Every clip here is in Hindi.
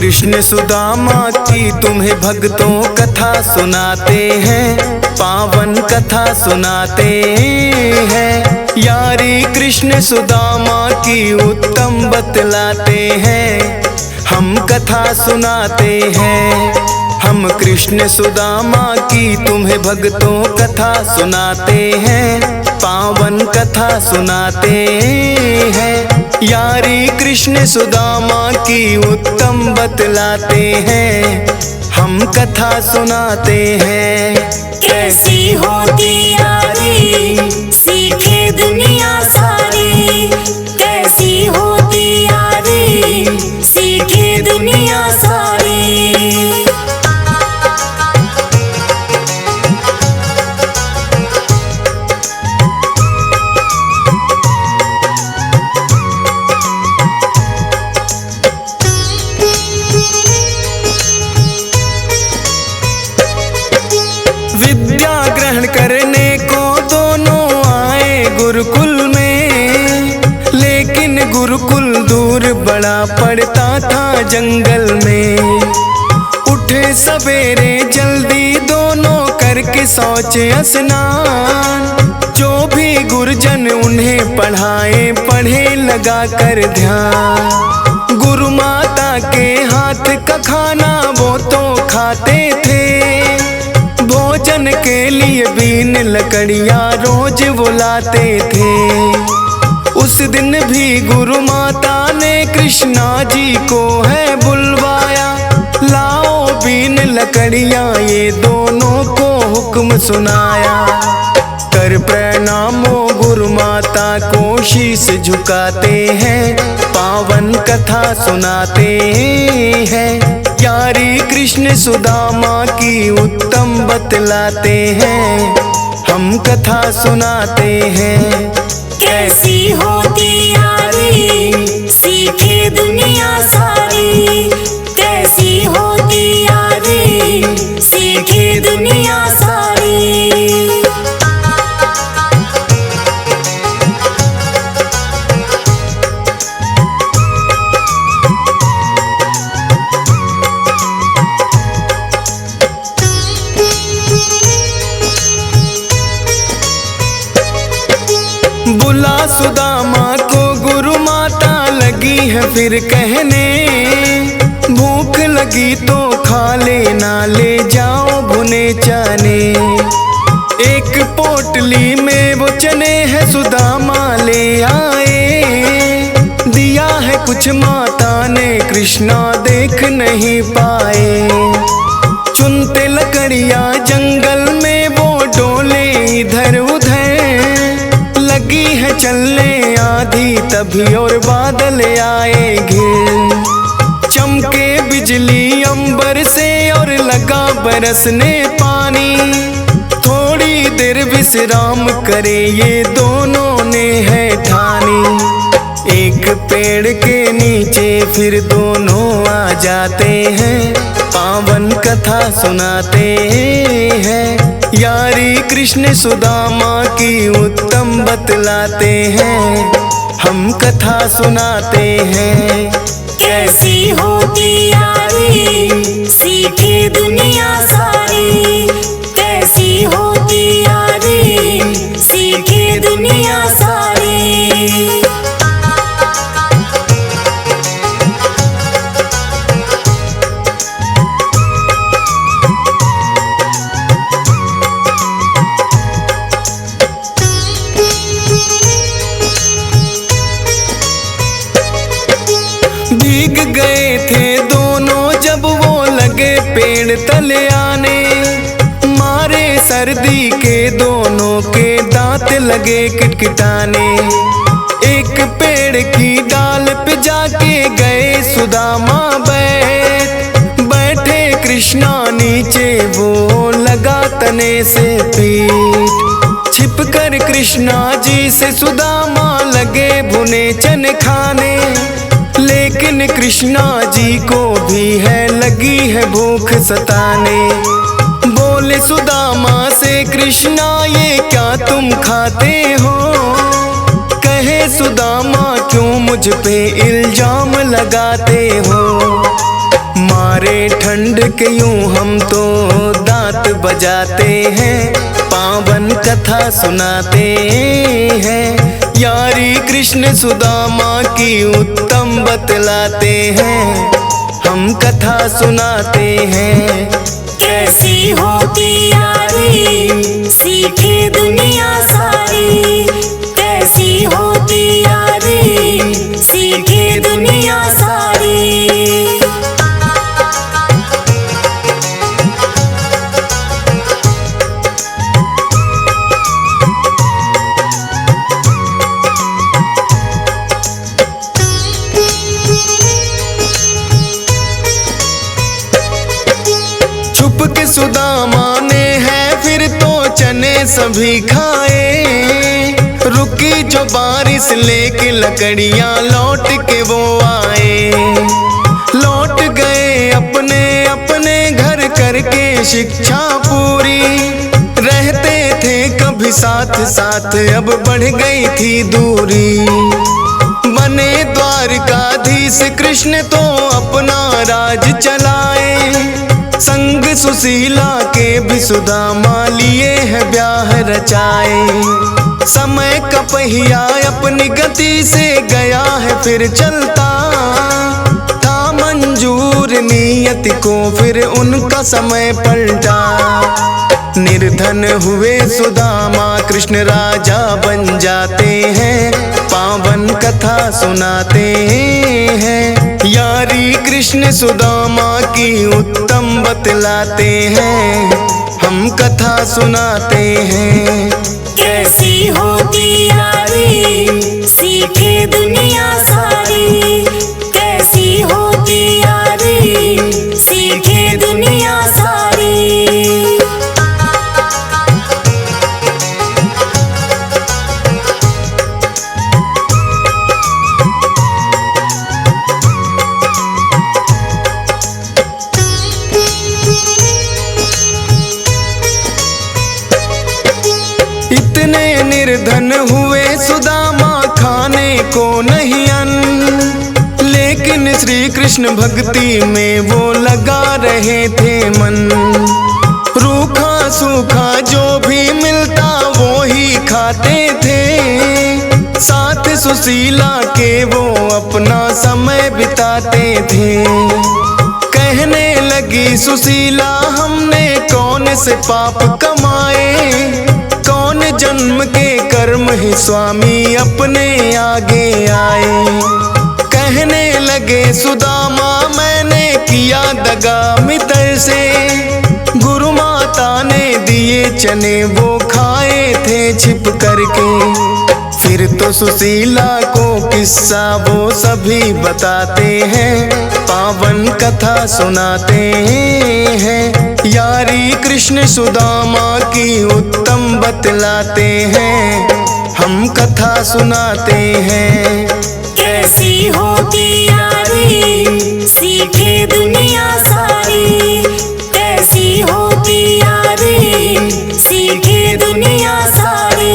कृष्ण सुदामा की तुम्हें भक्तों कथा सुनाते हैं, पावन कथा सुनाते हैं। यारी कृष्ण सुदामा की उत्तम बतलाते हैं, हम कथा सुनाते हैं। हम कृष्ण सुदामा की तुम्हें भक्तों कथा सुनाते हैं, पावन कथा सुनाते हैं। यारी कृष्ण सुदामा की उत्तम बतलाते हैं, हम कथा सुनाते हैं। कैसी होती यारी सीखे दुनिया सारी, कैसी होती यारी सीखे दुनिया सारी। विद्या ग्रहण करने को दोनों आए गुरुकुल में, लेकिन गुरुकुल दूर बड़ा पड़ता था जंगल में। उठे सवेरे जल्दी दोनों करके शौच स्नान, जो भी गुरुजन उन्हें पढ़ाए पढ़े लगा कर ध्यान। गुरु माता के हाथ का खाना वो तो खाते थे, भोजन के लिए बीन लकड़ियाँ रोज वो लाते थे। उस दिन भी गुरु माता ने कृष्णा जी को है बुलवाया, लाओ बीन लकड़ियाँ ये दोनों को हुक्म सुनाया। कर प्रणामो गुरु माता को शीश झुकाते हैं, पावन कथा सुनाते हैं। यारी कृष्ण सुदामा की उत्तम बतलाते हैं, हम कथा सुनाते हैं। कैसी होती यारी सीखे दुनिया सारी, कैसी होती यारी सीखे दुनिया सारी। बुला सुदामा को गुरु माता लगी है फिर कहने, भूख लगी तो खा लेना ले जाओ भुने चने। एक पोटली में वो चने हैं सुदामा ले आए, दिया है कुछ माता ने कृष्णा देख नहीं पाए। चुनते लकड़ियाँ जंगल में वो डोले इधर उधर, लगी है चलने आधी तभी और बादल आए घिर। चमके बिजली अंबर से और लगा बरसने पानी, थोड़ी देर विश्राम करे ये दोनों ने है ठानी। एक पेड़ के नीचे फिर दोनों आ जाते हैं, पावन कथा सुनाते हैं। यारी कृष्ण सुदामा की उत्तम बतलाते हैं, हम कथा सुनाते हैं। कैसी होती यारी सीखे दुनिया सारी, कैसी होती यारी सीखे दुनिया सारी। भीग गए थे दोनों जब वो लगे पेड़ तले आने, मारे सर्दी के दोनों के दांत लगे किटकिटाने। एक पेड़ की डाल पे जाके गए सुदामा बैठे कृष्णा नीचे वो लगा तने से पीठ। छिपकर कृष्णा जी से सुदामा लगे भुने चने खाने, लेकिन कृष्णा जी को भी है लगी है भूख सताने। बोले सुदामा से कृष्णा ये क्या तुम खाते हो, कहे सुदामा क्यों मुझ पे इल्जाम लगाते हो। मारे ठंड के यूं हम तो दांत बजाते हैं, पावन कथा सुनाते हैं। यारी कृष्ण सुदामा की उत्तम बतलाते हैं, हम कथा सुनाते हैं। कैसी होती यारी सीखे दुनिया सारी, कैसी होती यारी सीखे दुनिया सारी। छुप के सुदामा ने है फिर तो चने सभी खाए, रुकी जो बारिश लेके लकड़ियां लौट के वो आए। लौट गए अपने अपने घर करके शिक्षा पूरी, रहते थे कभी साथ साथ अब बढ़ गई थी दूरी। बने द्वारकाधीश कृष्ण तो अपना राज चलाए, संग सुशीला के भी सुदामा लिए है ब्याह रचाए। समय का पहिया अपनी गति से गया है फिर चलता, था मंजूर नियति को फिर उनका समय पलटा। निर्धन हुए सुदामा कृष्ण राजा बन जाते हैं, पावन कथा सुनाते हैं। यारी कृष्ण सुदामा की उत्तम बतलाते हैं, हम कथा सुनाते हैं। कैसी होती यारी सीखे दुनिया सारी, कैसी होती यारी सीखे दुनिया सारी। इतने निर्धन हुए सुदामा खाने को नहीं अन्न, लेकिन श्री कृष्ण भक्ति में वो लगा रहे थे मन। रूखा सूखा जो भी मिलता वो ही खाते थे, साथ सुशीला के वो अपना समय बिताते थे। कहने लगी सुशीला हमने कौन से पाप कमाए, कौन जन्म के कर्म ही स्वामी अपने आगे आए। कहने लगे सुदामा मैंने किया दगा मित्र से, गुरु माता ने दिए चने वो खाए थे छिप करके। फिर तो सुशीला को किस्सा वो सभी बताते हैं, पावन कथा सुनाते हैं। यारी कृष्ण सुदामा की उत्तम बतलाते हैं, हम कथा सुनाते हैं। कैसी होती यारी सीखे दुनिया सारी, कैसी होती यारी सीखे दुनिया सारी।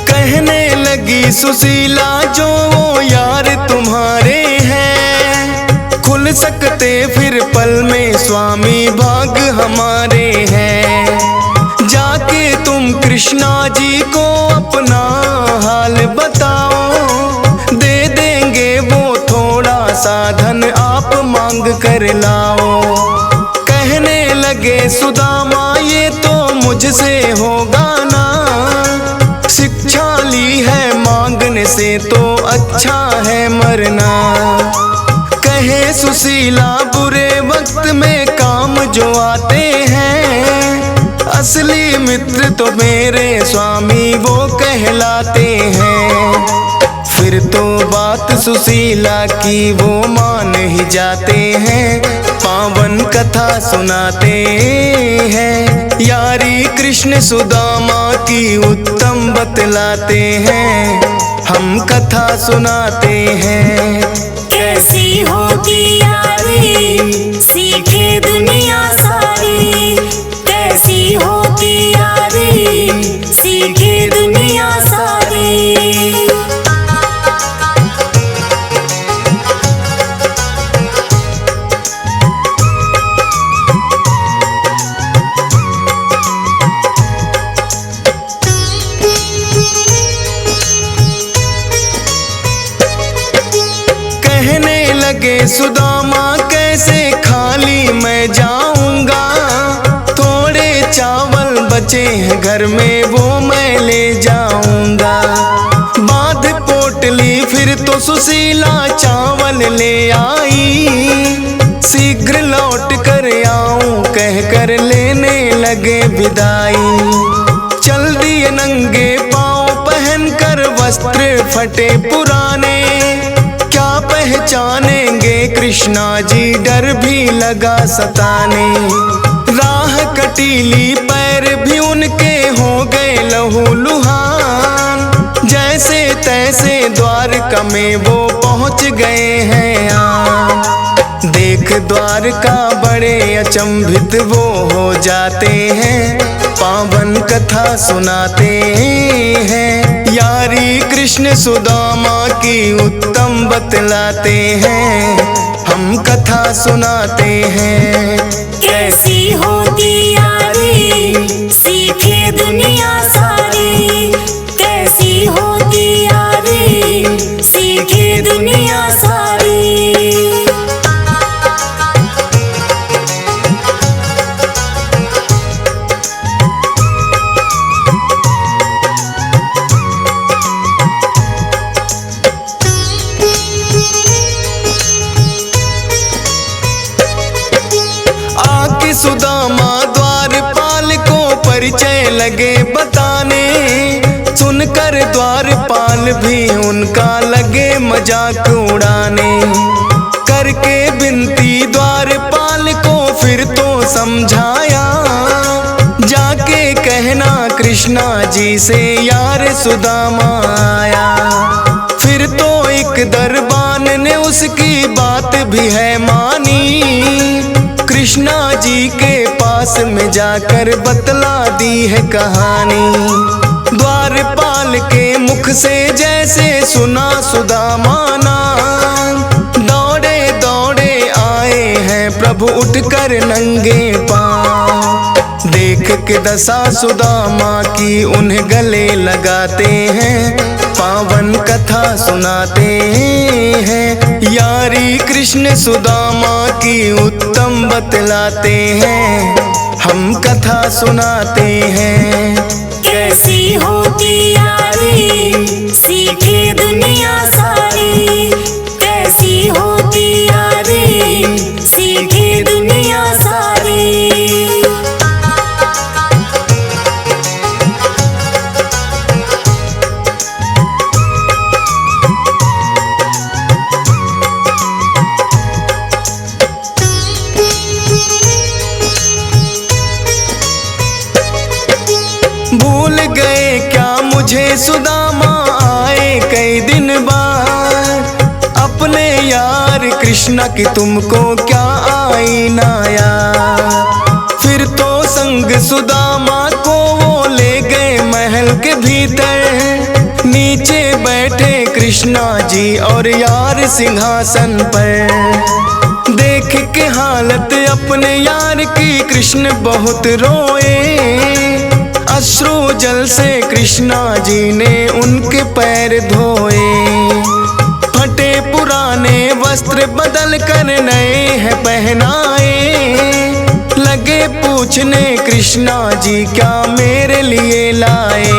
कहने लगी सुशीला जो वो यार तुम्हारे हैं, खुल सकते फिर पल में स्वामी भाग हमारे हैं। जाके तुम कृष्णा जी को अपना हाल बताओ, दे देंगे वो थोड़ा सा धन आप मांग कर लाओ। कहने लगे सुदामा ये तो मुझसे होगा ना, शिक्षा ली है मांगने से तो अच्छा है मरना। कहे सुशीला बुरे वक्त में काम जो आते हैं, असली मित्र तो मेरे स्वामी वो कहलाते हैं। फिर तो बात सुशीला की वो मान ही जाते हैं, पावन कथा सुनाते हैं। यारी कृष्ण सुदामा की उत्तम बतलाते हैं, हम कथा सुनाते हैं। कैसी होती यारी सीखे दुनिया सारी, कैसी होती यारी सीखे दुनिया सारी। कहने लगे सुदामा कैसे खाली मैं जाऊंगा, थोड़े चावल बचे हैं घर में वो मैं ले जाऊंगा। बांध पोटली फिर तो सुशीला चावल ले आई, शीघ्र लौट कर आऊं कह कर लेने लगे विदाई। चल दिए नंगे पांव पहन कर वस्त्र फटे पुराने, क्या पहचानेंगे कृष्णा जी डर भी लगा सताने। राह कटीली पैर भी उनके हो गए लहू लुहान, जैसे तैसे द्वारका में वो पहुंच गए हैं आ। देख द्वारका बड़े अचंभित वो हो जाते हैं, पावन कथा सुनाते हैं। यारी कृष्ण सुदामा की उत्तम बतलाते हैं, हम कथा सुनाते हैं। कैसी होती यारी सीखे दुनिया सारी, कैसी होती यारी सीखे दुनिया सारी। सुदामा द्वारपाल को परिचय लगे बताने, सुनकर द्वारपाल भी उनका लगे मजाक उड़ाने। करके विनती द्वारपाल को फिर तो समझाया, जाके कहना कृष्णा जी से यार सुदामा आया। फिर तो एक दरबान ने उसकी बात भी है मानी, कृष्णा जी के पास में जाकर बतला दी है कहानी। द्वारपाल के मुख से जैसे सुना सुदामा नाम, दौड़े दौड़े आए हैं प्रभु उठकर नंगे पांव। देख के दशा सुदामा की उन्हें गले लगाते हैं, पावन कथा सुनाते हैं। यारी कृष्ण सुदामा की उत्तम बतलाते हैं, हम कथा सुनाते हैं। कैसी होती यारी सीखे दुनिया सारी, कैसी होती यारी सीखे दुनिया सारी। भूल गए क्या मुझे सुदामा आए कई दिन बाद, अपने यार कृष्णा की तुमको क्या आई ना याद। फिर तो संग सुदामा को वो ले गए महल के भीतर, नीचे बैठे कृष्णा जी और यार सिंहासन पर। देख के हालत अपने यार की कृष्ण बहुत रोए, अश्रु जल से कृष्णा जी ने उनके पैर धोए। फटे पुराने वस्त्र बदल कर नए हैं पहनाए, लगे पूछने कृष्णा जी क्या मेरे लिए लाए।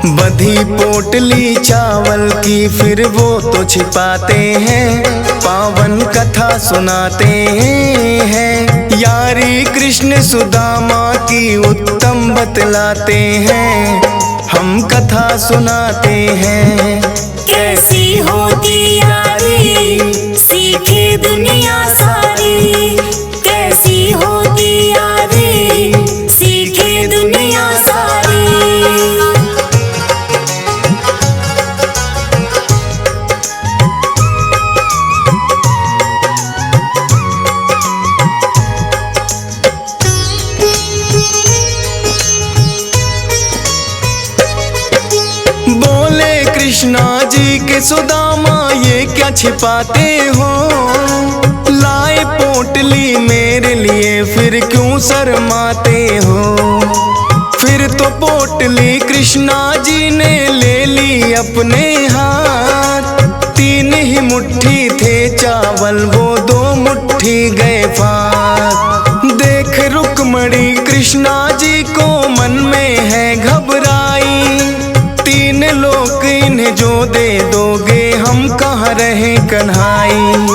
बधी पोटली चावल की फिर वो तो छिपाते हैं, पावन कथा सुनाते हैं। यारी कृष्ण सुदामा की उत्तम बतलाते हैं, हम कथा सुनाते हैं। कैसी होती यारी सीखे दुनिया सारी, कैसी होती यारी सीखे दुनिया सारी। जी के सुदामा ये क्या छिपाते हो, लाए पोटली मेरे लिए फिर क्यों शर्माते हो। फिर तो पोटली कृष्णा जी ने ले ली अपने हाथ, 3 ही मुट्ठी थे चावल वो 2 मुट्ठी गए फात। देख रुक्मणी कृष्णा जी को मन में है घबराई, 3 लोक इन्हें जो दे दोगे हम कहाँ रहे कन्हाई।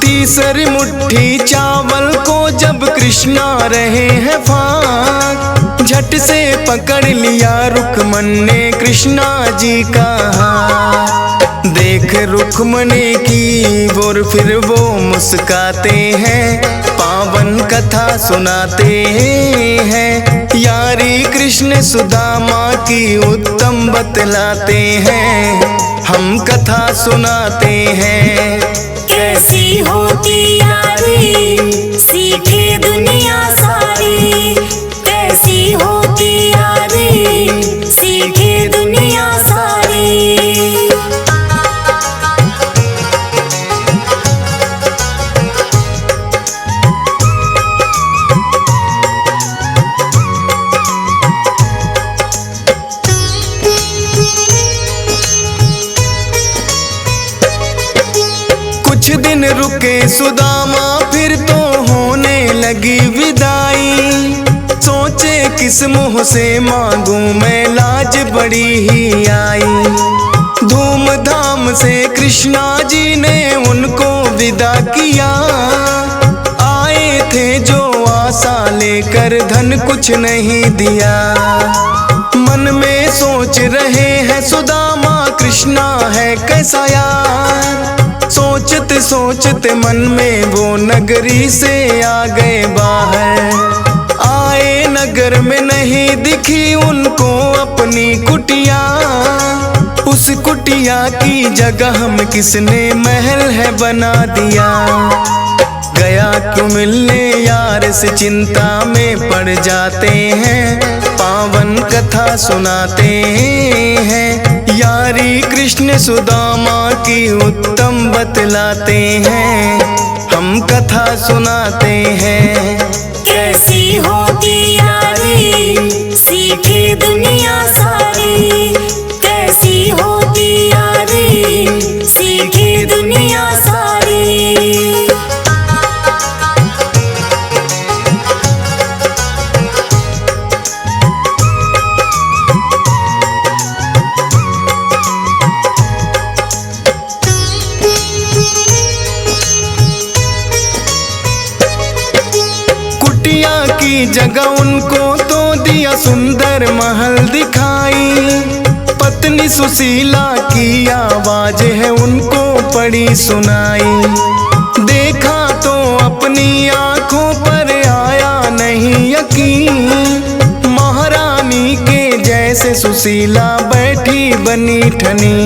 तीसरी मुट्ठी चावल को जब कृष्णा रहे हैं फाक, झट से पकड़ लिया रुक्मन ने कृष्णा जी का हाथ। देख रुक्मणी की और फिर वो मुस्काते हैं, पावन कथा सुनाते हैं। यारी कृष्ण सुदामा की उत्तम बतलाते हैं, हम कथा सुनाते हैं। कैसी होती यारी सीखे दुनिया सारी, कैसी होती यारी सीखे दुनिया सारी। कुछ दिन रुके सुदामा फिर तो होने लगी विदाई, सोचे किस मुँह से मांगू मैं लाज बड़ी ही आई। धूमधाम से कृष्णा जी ने उनको विदा किया, आए थे जो आशा लेकर धन कुछ नहीं दिया। मन में सोच रहे हैं सुदामा कृष्णा है कैसा यार, सोचते सोचते मन में वो नगरी से आ गए बाहर। आए नगर में नहीं दिखी उनको अपनी कुटिया, उस कुटिया की जगह में किसने महल है बना दिया। गया क्यों मिलने यार से चिंता में पड़ जाते हैं, पावन कथा सुनाते हैं। यारी कृष्ण सुदामा की उत्तम बतलाते हैं, हम कथा सुनाते हैं। कैसी होती यारी सीखे दुनिया सारी, कैसी होती यारी सीखे दुनिया सारी। की जगह उनको तो दिया सुंदर महल दिखाई, पत्नी सुशीला की आवाज है उनको पड़ी सुनाई। देखा तो अपनी आंखों पर आया नहीं यकीन, महारानी के जैसे सुशीला बैठी बनी ठनी।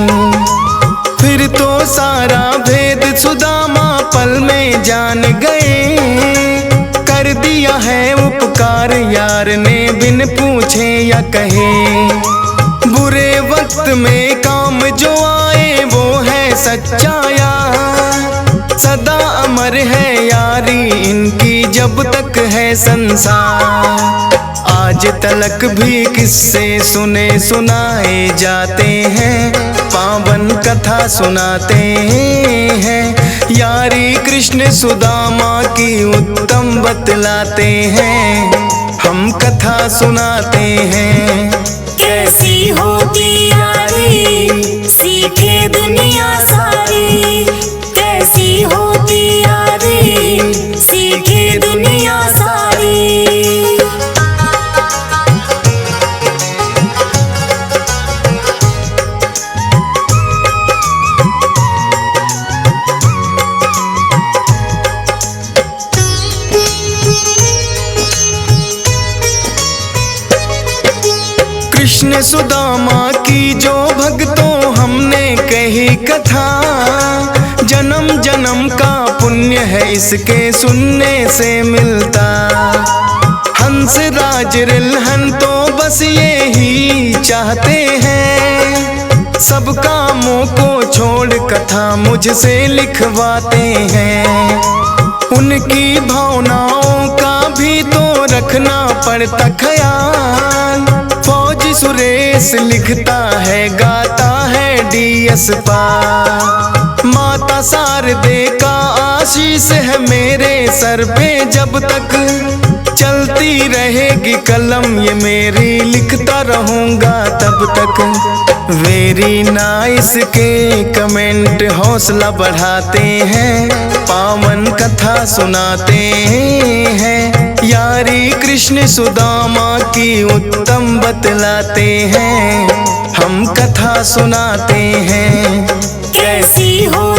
फिर तो सारा भेद सुदामा पल में जान गए, कर दिया है उपकार यार ने बिन पूछे या कहे। बुरे वक्त में काम जो आए वो है सच्चा यार, सदा अमर है यारी इनकी जब तक है संसार। आज तलक भी किस्से सुने सुनाए जाते हैं, पावन कथा सुनाते हैं। यारी कृष्ण सुदामा की उत्तम बतलाते हैं, हम कथा सुनाते हैं। कैसी होती यारी सीखे दुनिया सारी, कैसी होती यारी सीखे दुनिया सारी। कृष्ण सुदामा की जो भक्तों हमने कही कथा, जन्म जन्म का पुण्य है इसके सुनने से मिलता। हंस राज रिलहन तो बस ये ही चाहते हैं, सब कामों को छोड़ कथा मुझसे लिखवाते हैं। उनकी भावनाओं का भी तो रखना पड़ता ख्याल। फौजी सुरेश लिखता है गाता है DS पा। माता शारदे का आशीष है मेरे सर पे जब तक चलती रहेगी कलम ये मेरी, लिखता रहूँगा तब तक। वेरी नाइस के कमेंट हौसला बढ़ाते हैं, पावन कथा सुनाते हैं। यारी कृष्ण सुदामा की उत्तम बतलाते हैं, हम कथा सुनाते हैं। कैसी हो